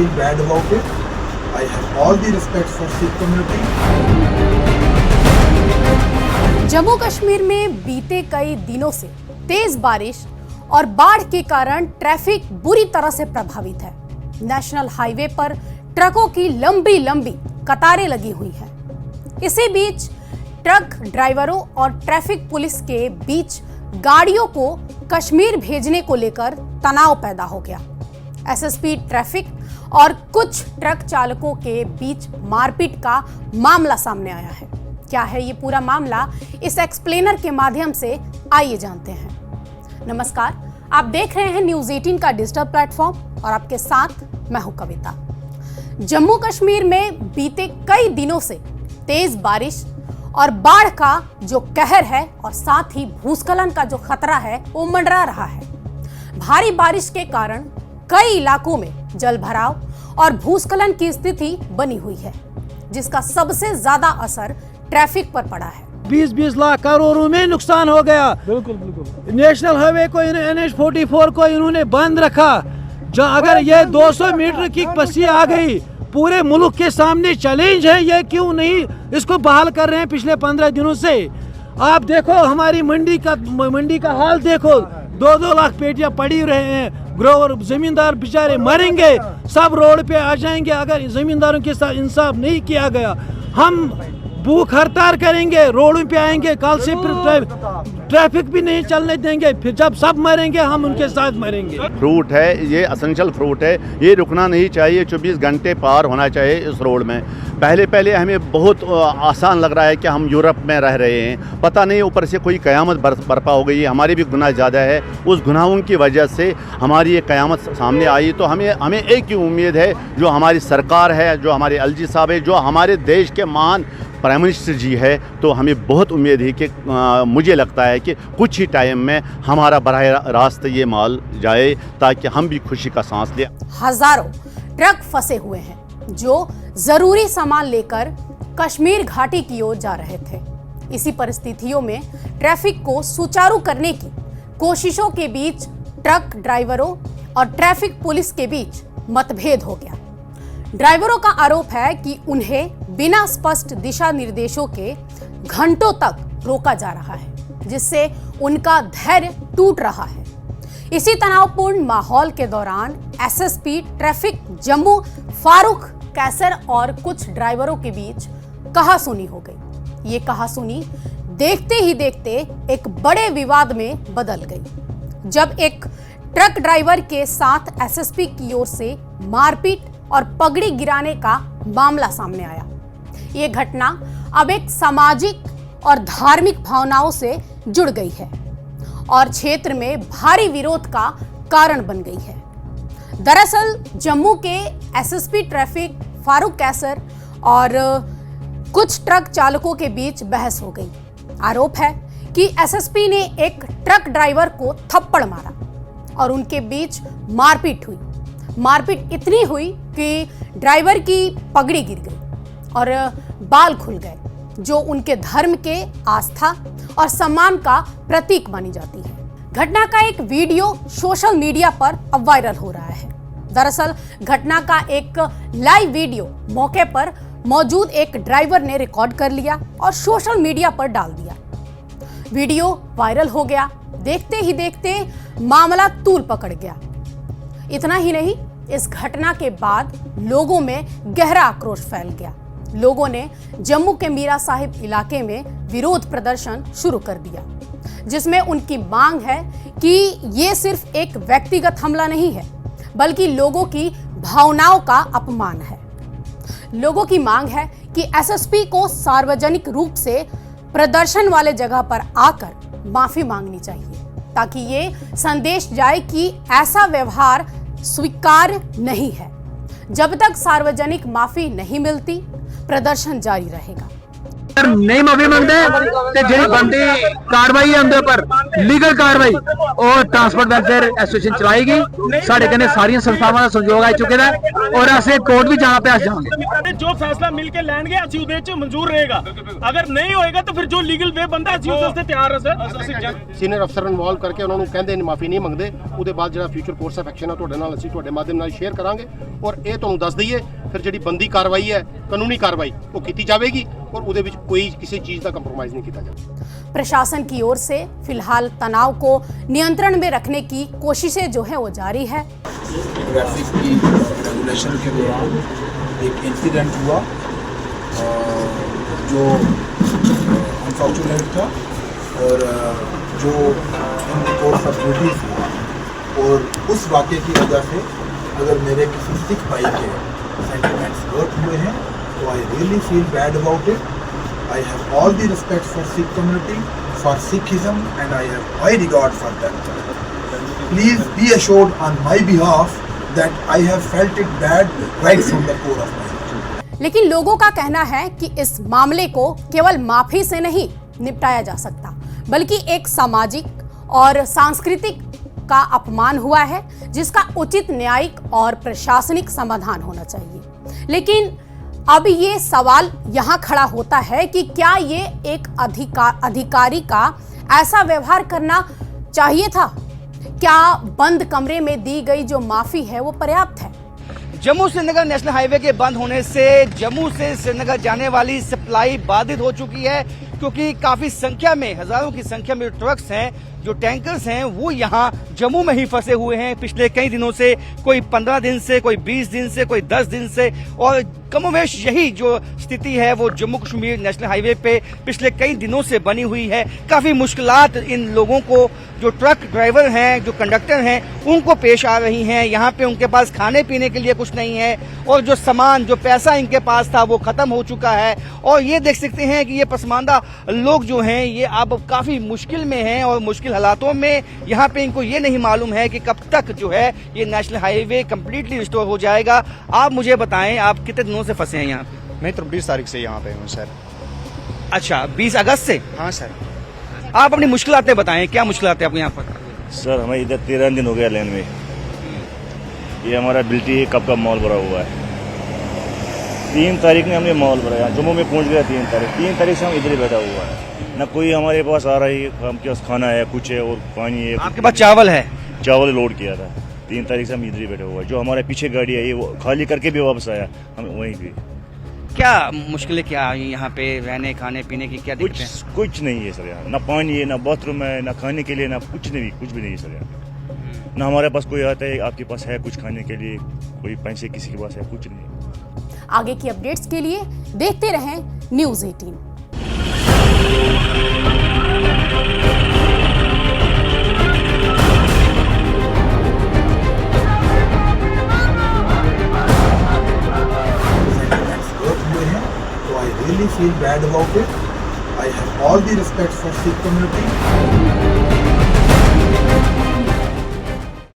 feel bad about it. I have all the respect for Sikh community. Jammu Kashmir में बीते कई दिनों से तेज बारिश और बाढ़ के कारण ट्रैफिक बुरी तरह से प्रभावित है। नेशनल हाईवे पर ट्रकों की लंबी लंबी कतारें लगी हुई हैं। इसी बीच ट्रक ड्राइवरों और ट्रैफिक पुलिस के बीच गाड़ियों को कश्मीर भेजने को लेकर तनाव पैदा हो गया। एसएसपी ट्रैफिक और कुछ ट्रक चालकों के बीच मारपीट का मामला सामने आया है। क्या है ये पूरा मामला, इस एक्सप्लेनर के माध्यम से आइए जानते हैं। नमस्कार, आप देख रहे हैं न्यूज़ 18 का डिजिटल प्लेटफॉर्म और आपके साथ मैं हूं कविता। जम्मू कश्मीर में बीते कई दिनों से तेज बारिश और बाढ़ का जो कहर है और साथ ही भूस्खलन का जो खतरा है वो मंडरा रहा है। भारी बारिश के कारण कई इलाकों में जलभराव और भूस्खलन की स्थिति बनी हुई है, जिसका सबसे ज्यादा असर ट्रैफिक पर पड़ा है। 20-20 लाख करोड़ों में नुकसान हो गया। बिल्कुल। नेशनल हाईवे को NH-44 को इन्होंने बंद रखा। जो अगर ये 200 मीटर की पस्सी आ गई, पूरे मुल्क के सामने चैलेंज है, ये क्यों नहीं इसको बहाल कर रहे हैं पिछले 15 दिनों से। आप देखो हमारी मंडी का हाल देखो, 2-2 लाख पेटियां पड़ी रहे हैं। ग्रोवर जमींदार बेचारे मरेंगे, सब रोड पे आ जाएंगे अगर जमींदारों के साथ इंसाफ नहीं किया गया। हम भूख हड़ताल करेंगे, रोडों पे आएंगे, कल से फिर ट्रैफिक भी नहीं चलने देंगे। फिर जब सब मरेंगे हम उनके साथ मरेंगे। फ्रूट है, ये असेंशियल फ्रूट है, ये रुकना नहीं चाहिए। 24 घंटे पार होना चाहिए इस रोड में। पहले हमें बहुत आसान लग रहा है कि हम यूरोप में रह रहे हैं, पता नहीं ऊपर से कोई क़यामत बरपा हो गई है। हमारे भी गुनाह ज़्यादा है, उस गुनाहों की वजह से हमारी ये क़यामत सामने आई। तो हमें एक ही उम्मीद है, जो हमारी सरकार है, जो हमारे एलजी साहब है, जो हमारे देश के महान प्राइम मिनिस्टर जी है, तो हमें बहुत उम्मीद है कि मुझे लगता है कि कुछ ही टाइम में हमारा बराह रास्त ये माल जाए, ताकि हम भी खुशी का सांस लें। हजारों ट्रक फंसे हुए हैं जो जरूरी सामान लेकर कश्मीर घाटी की ओर जा रहे थे। इसी परिस्थितियों में ट्रैफिक को सुचारू करने की कोशिशों के बीच ट्रक ड्राइवरों और ट्रैफिक पुलिस के बीच मतभेद हो गया। ड्राइवरों का आरोप है कि उन्हें बिना स्पष्ट दिशा निर्देशों के घंटों तक रोका जा रहा है, जिससे उनका धैर्य टूट रहा है। इसी तनावपूर्ण माहौल के दौरान एसएसपी ट्रैफिक जम्मू फारूक कैसर और कुछ ड्राइवरों के बीच कहासुनी हो गई। ये कहासुनी देखते ही देखते एक बड़े विवाद में बदल गई, जब एक ट्रक ड्राइवर के साथ एसएसपी की ओर से मारपीट और पगड़ी गिराने का मामला सामने आया। ये घटना अब एक सामाजिक और धार्मिक भावनाओं से जुड़ गई है और क्षेत्र में भारी विरोध का कारण बन गई है। दरअसल जम्मू के एसएसपी ट्रैफिक फारूक कैसर और कुछ ट्रक चालकों के बीच बहस हो गई। आरोप है कि एसएसपी ने एक ट्रक ड्राइवर को थप्पड़ मारा और उनके बीच मारपीट हुई। मारपीट इतनी हुई कि ड्राइवर की पगड़ी गिर गई और बाल खुल गए, जो उनके धर्म के आस्था और सम्मान का प्रतीक मानी जाती है। घटना का एक वीडियो सोशल मीडिया पर अब वायरल हो रहा है। दरअसल घटना का एक लाइव वीडियो मौके पर मौजूद एक ड्राइवर ने रिकॉर्ड कर लिया और सोशल मीडिया पर डाल दिया। वीडियो वायरल हो गया। देखते ही देखते मामला तूल पकड़ गया। इतना ही नहीं, इस घटना के बाद लोगों में गहरा आक्रोश फैल गया। लोगों ने जम्मू के मीरा साहिब इलाके में विरोध प्रदर्शन शुरू कर दिया, जिसमें उनकी मांग है कि ये सिर्फ एक व्यक्तिगत हमला नहीं है, बल्कि लोगों की भावनाओं का अपमान है। लोगों की मांग है कि एसएसपी को सार्वजनिक रूप से प्रदर्शन वाले जगह पर आकर माफी मांगनी चाहिए, ताकि ये संदेश जाए कि ऐसा व्यवहार स्वीकार्य नहीं है। जब तक सार्वजनिक माफी नहीं मिलती, प्रदर्शन जारी रहेगा। अगर नहीं माफी मंगते तो जी बनती कार्रवाई है उनके उपर लीगल कार्रवाई और ट्रांसपोर्ट वेलफेयर एसोसिएशन चलाएगी। साढ़े कने सारी संस्थावां दा सहयोग आ चुके हैं और असें कोर्ट भी जाना पे अस जाएंगे। जो फैसला मिलके लैणगे ਅਸੀਂ ਉਹਦੇ ਚ ਮਨਜ਼ੂਰ ਰਹੇਗਾ, अगर नहीं होएगा तो फिर जो लीगल वे बनता ਅਸੀਂ ਉਸ ਵਾਸਤੇ ਤਿਆਰ ਹਾਂ ਸਰ। ਸੀਨੀਅਰ ਅਫਸਰ ਨੂੰ ਇਨਵੋਲਵ ਕਰਕੇ ਉਹਨਾਂ ਨੂੰ ਕਹਿੰਦੇ ਨੇ ਮਾਫੀ ਨਹੀਂ ਮੰਗਦੇ, ਉਹਦੇ ਬਾਅਦ ਜਿਹੜਾ ਫਿਊਚਰ ਕੋਰਸ ਆਫ ਐਕਸ਼ਨ ਹੈ ਤੁਹਾਡੇ ਨਾਲ ਅਸੀਂ ਤੁਹਾਡੇ ਮਾਧਿਅਮ ਨਾਲ ਸ਼ੇਅਰ ਕਰਾਂਗੇ ਔਰ ਇਹ ਤੁਹਾਨੂੰ ਦੱਸ ਦਈਏ ਫਿਰ ਜਿਹੜੀ ਬੰਦੀ ਕਾਰਵਾਈ ਹੈ ਕਾਨੂੰਨੀ ਕਾਰਵਾਈ ਉਹ ਕੀਤੀ ਜਾਵੇਗੀ और ਉਹਦੇ ਵਿੱਚ कोई किसी चीज का कंप्रोमाइज नहीं किया जाएगा। प्रशासन की ओर से फिलहाल तनाव को नियंत्रण में रखने की कोशिशें जो है वो जारी है। ट्रैफिक की रेगुलेशन के दौरान एक इंसिडेंट हुआ जो अनफॉर्चुनेट था और जो इन कोर्स ऑफ ड्यूटीज हुआ और उस वाक़े की वजह से अगर मेरे किसी सिख भाई के सेंटिमेंट्स हर्ट हुए हैं तो I really feel bad about it. I have all the respect for Sikh community, for Sikhism, and I have high regard for them. Please be assured on my behalf that I have felt it bad right from the core of my heart. लेकिन लोगों का कहना है कि इस मामले को केवल माफी से नहीं निपटाया जा सकता, बल्कि एक सामाजिक और सांस्कृतिक का अपमान हुआ है जिसका उचित न्यायिक और प्रशासनिक समाधान होना चाहिए। लेकिन अब ये सवाल यहाँ खड़ा होता है कि क्या ये एक अधिकारी का ऐसा व्यवहार करना चाहिए था? क्या बंद कमरे में दी गई जो माफी है वो पर्याप्त है? जम्मू श्रीनगर नेशनल हाईवे के बंद होने से जम्मू से श्रीनगर जाने वाली सप्लाई बाधित हो चुकी है, क्योंकि काफी संख्या में, हजारों की संख्या में जो ट्रक्स हैं, जो टैंकर्स हैं, वो यहाँ जम्मू में ही फंसे हुए हैं पिछले कई दिनों से। कोई 15 दिन से, कोई 20 दिन से, कोई 10 दिन से, और कमोवेश यही जो स्थिति है वो जम्मू कश्मीर नेशनल हाईवे पे पिछले कई दिनों से बनी हुई है। काफी मुश्किलात इन लोगों को, जो ट्रक ड्राइवर हैं, जो कंडक्टर हैं, उनको पेश आ रही हैं। यहाँ पे उनके पास खाने पीने के लिए कुछ नहीं है और जो सामान, जो पैसा इनके पास था वो खत्म हो चुका है। और ये देख सकते हैं कि ये पसमानदा लोग जो हैं ये अब काफी मुश्किल में हैं और मुश्किल हालातों में। यहाँ पे इनको ये नहीं मालूम है कि कब तक जो है ये नेशनल हाईवे कम्प्लीटली रिस्टोर हो जाएगा। आप मुझे बताएं, आप कितने दिनों से फंसे हैं यहाँ पे? मैं तो 20 तारीख से यहाँ पे हूँ सर। अच्छा, 20 अगस्त से? हाँ सर। आप अपनी मुश्किलातें बताएं, क्या मुश्किलातें आपको यहाँ पर? सर हमें इधर 13 दिन हो गया लेन में। ये हमारा बिल्टी कब का मॉल भरा हुआ है। 3 तारीख में हमने मॉल भरा, जम्मू में पहुंच गया 3 तारीख से हम इधर ही बैठा हुआ है। न कोई हमारे पास आ रहा है, हमके पास खाना है, कुछ है और पानी है। आपके पास चावल है? चावल लोड किया था। 3 तारीख से हम इधर ही बैठा हुआ है। जो हमारे पीछे गाड़ी है ये वो खाली करके भी वापस आया, हम वहीं पे। क्या मुश्किलें क्या आई यहाँ पे, रहने खाने पीने की क्या दिक्कतें? कुछ नहीं है सर यहाँ। न पानी है, न बाथरूम है, न खाने के लिए, न कुछ भी नहीं है सर यहाँ। न हमारे पास कोई आता है आपके पास है कुछ खाने के लिए, कोई पैसे किसी के पास है, कुछ नहीं। आगे की अपडेट्स के लिए देखते रहें news 18। I really feel bad about it. I have all the respect for Sikh community.